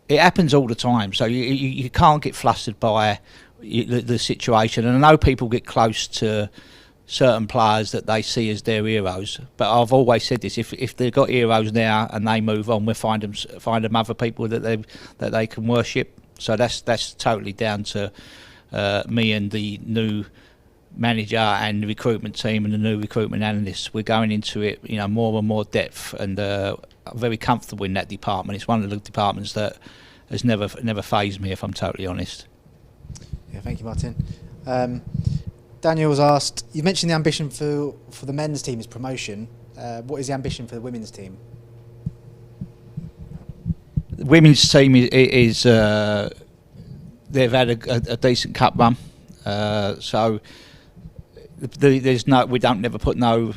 it happens all the time, so you can't get flustered by the situation. And I know people get close to certain players that they see as their heroes, but I've always said this: if they've got heroes now and they move on, we'll find them other people that they can worship. So that's totally down to me and the new manager and the recruitment team and the new recruitment analysts. We're going into it, you know, more and more depth, and I'm very comfortable in that department. It's one of the departments that has never fazed me, if I'm totally honest. Yeah, thank you, Martin. Daniel was asked, you mentioned the ambition for the men's team is promotion. What is the ambition for the women's team? The women's team is they've had a decent cup run, so we don't never put no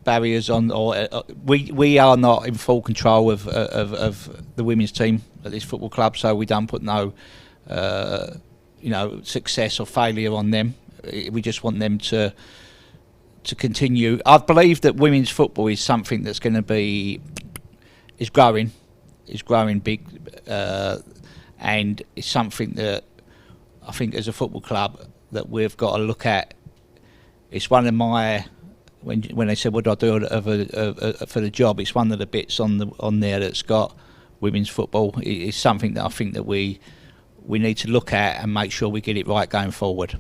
barriers on, or we are not in full control of the women's team at this football club, so we don't put no success or failure on them. We just want them to continue. I believe that women's football is something that's going to is growing big, and it's something that I think as a football club that we've got to look at. It's one of my, when they said what do I do for the job, it's one of the bits on there that's got women's football. It's something that I think that we need to look at and make sure we get it right going forward.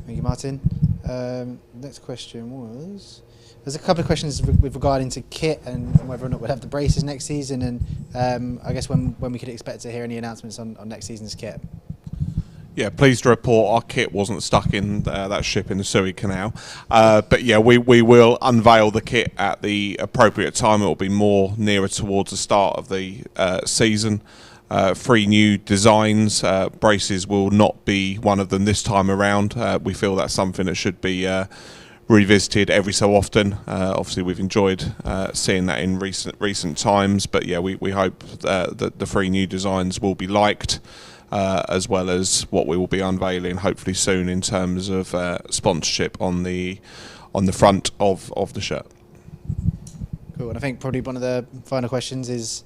Thank you, Martin. Next question was, there's a couple of questions with regarding to kit and whether or not we'll have the braces next season, and I guess when we could expect to hear any announcements on next season's kit. Yeah, pleased to report our kit wasn't stuck in that ship in the Suez Canal. But yeah, we will unveil the kit at the appropriate time. It will be more nearer towards the start of the season. 3 new designs. Braces will not be one of them this time around. We feel that's something that should be revisited every so often. Obviously, we've enjoyed seeing that in recent times. But yeah, we hope that the 3 new designs will be liked. As well as what we will be unveiling hopefully soon in terms of sponsorship on the front of the shirt. Cool, and I think probably one of the final questions is,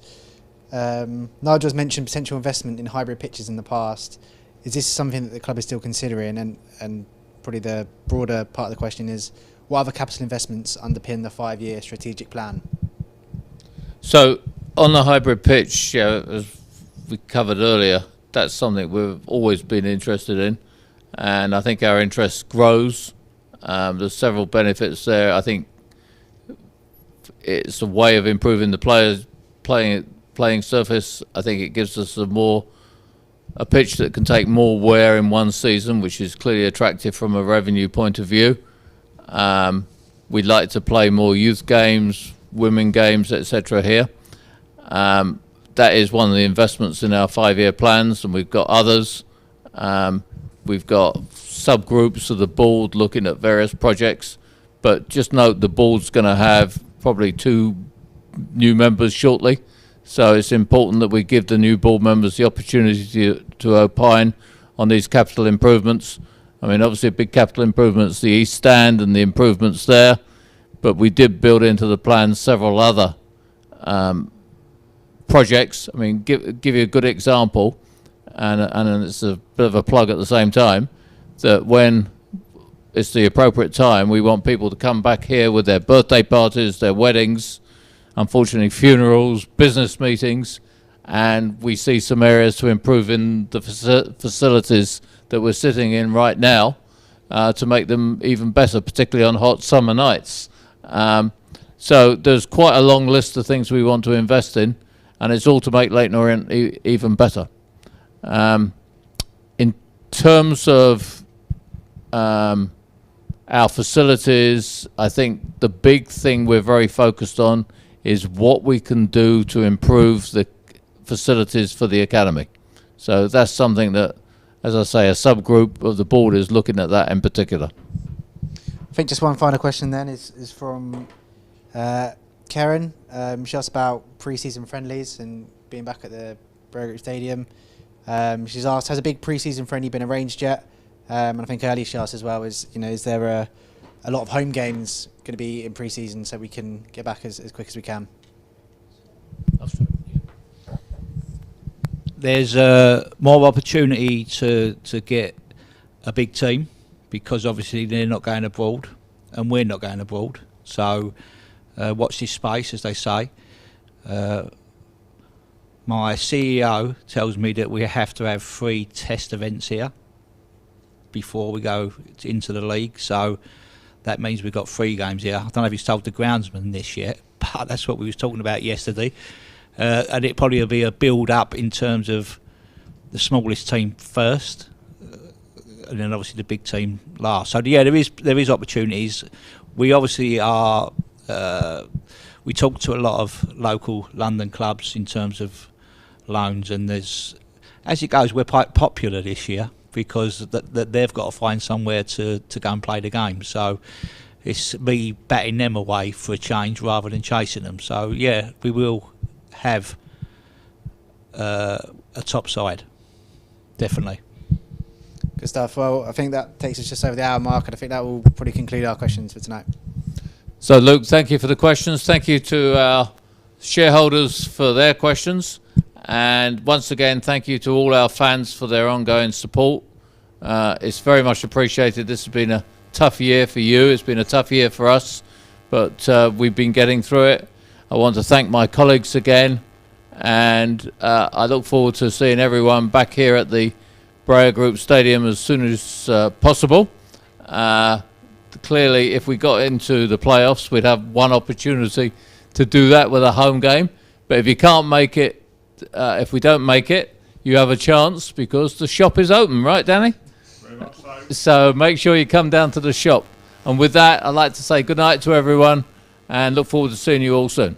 Nigel's mentioned potential investment in hybrid pitches in the past. Is this something that the club is still considering? And probably the broader part of the question is, what other capital investments underpin the 5-year strategic plan? So on the hybrid pitch, as we covered earlier, that's something we've always been interested in, and I think our interest grows. There's several benefits there. I think it's a way of improving the players' playing surface. I think it gives us a pitch that can take more wear in one season, which is clearly attractive from a revenue point of view. We'd like to play more youth games, women games, etc. here. That is one of the investments in our 5-year plans, and we've got others. We've got subgroups of the board looking at various projects, but just note the board's going to have probably 2 new members shortly, so it's important that we give the new board members the opportunity to opine on these capital improvements. I mean, obviously a big capital improvements, the East Stand and the improvements there, but we did build into the plan several other projects. I mean, give you a good example, and it's a bit of a plug at the same time, that when it's the appropriate time, we want people to come back here with their birthday parties, their weddings, unfortunately funerals, business meetings, and we see some areas to improve in the facilities that we're sitting in right now to make them even better, particularly on hot summer nights. So there's quite a long list of things we want to invest in, and it's all to make Leyton Orient even better. In terms of our facilities, I think the big thing we're very focused on is what we can do to improve the facilities for the academy. So that's something that, as I say, a subgroup of the board is looking at that in particular. I think just one final question then is from Karen. She asked about pre-season friendlies and being back at the Borough Group Stadium. She's asked, has a big pre-season friendly been arranged yet? And I think earlier she asked as well, is there a lot of home games going to be in pre-season so we can get back as quick as we can? There's more opportunity to get a big team, because obviously they're not going abroad and we're not going abroad. So watch this space, as they say. My CEO tells me that we have to have 3 test events here before we go into the league. So that means we've got 3 games here. I don't know if he's told the groundsman this yet, but that's what we was talking about yesterday. And it probably will be a build-up in terms of the smallest team first, and then obviously the big team last. So yeah, there is opportunities. We obviously are. We talk to a lot of local London clubs in terms of loans, and there's, as it goes, we're quite popular this year because that they've got to find somewhere to go and play the game. So it's me batting them away for a change rather than chasing them. So yeah, we will have a top side, definitely. Good stuff. Well, I think that takes us just over the hour mark, and I think that will probably conclude our questions for tonight. So, Luke, thank you for the questions. Thank you to our shareholders for their questions. And once again, thank you to all our fans for their ongoing support. It's very much appreciated. This has been a tough year for you. It's been a tough year for us, but we've been getting through it. I want to thank my colleagues again, and I look forward to seeing everyone back here at the Borough Group Stadium as soon as possible. Clearly, if we got into the playoffs, we'd have one opportunity to do that with a home game. But if you can't make it, if we don't make it, you have a chance because the shop is open, right, Danny? Very much so. So make sure you come down to the shop. And with that, I'd like to say good night to everyone and look forward to seeing you all soon.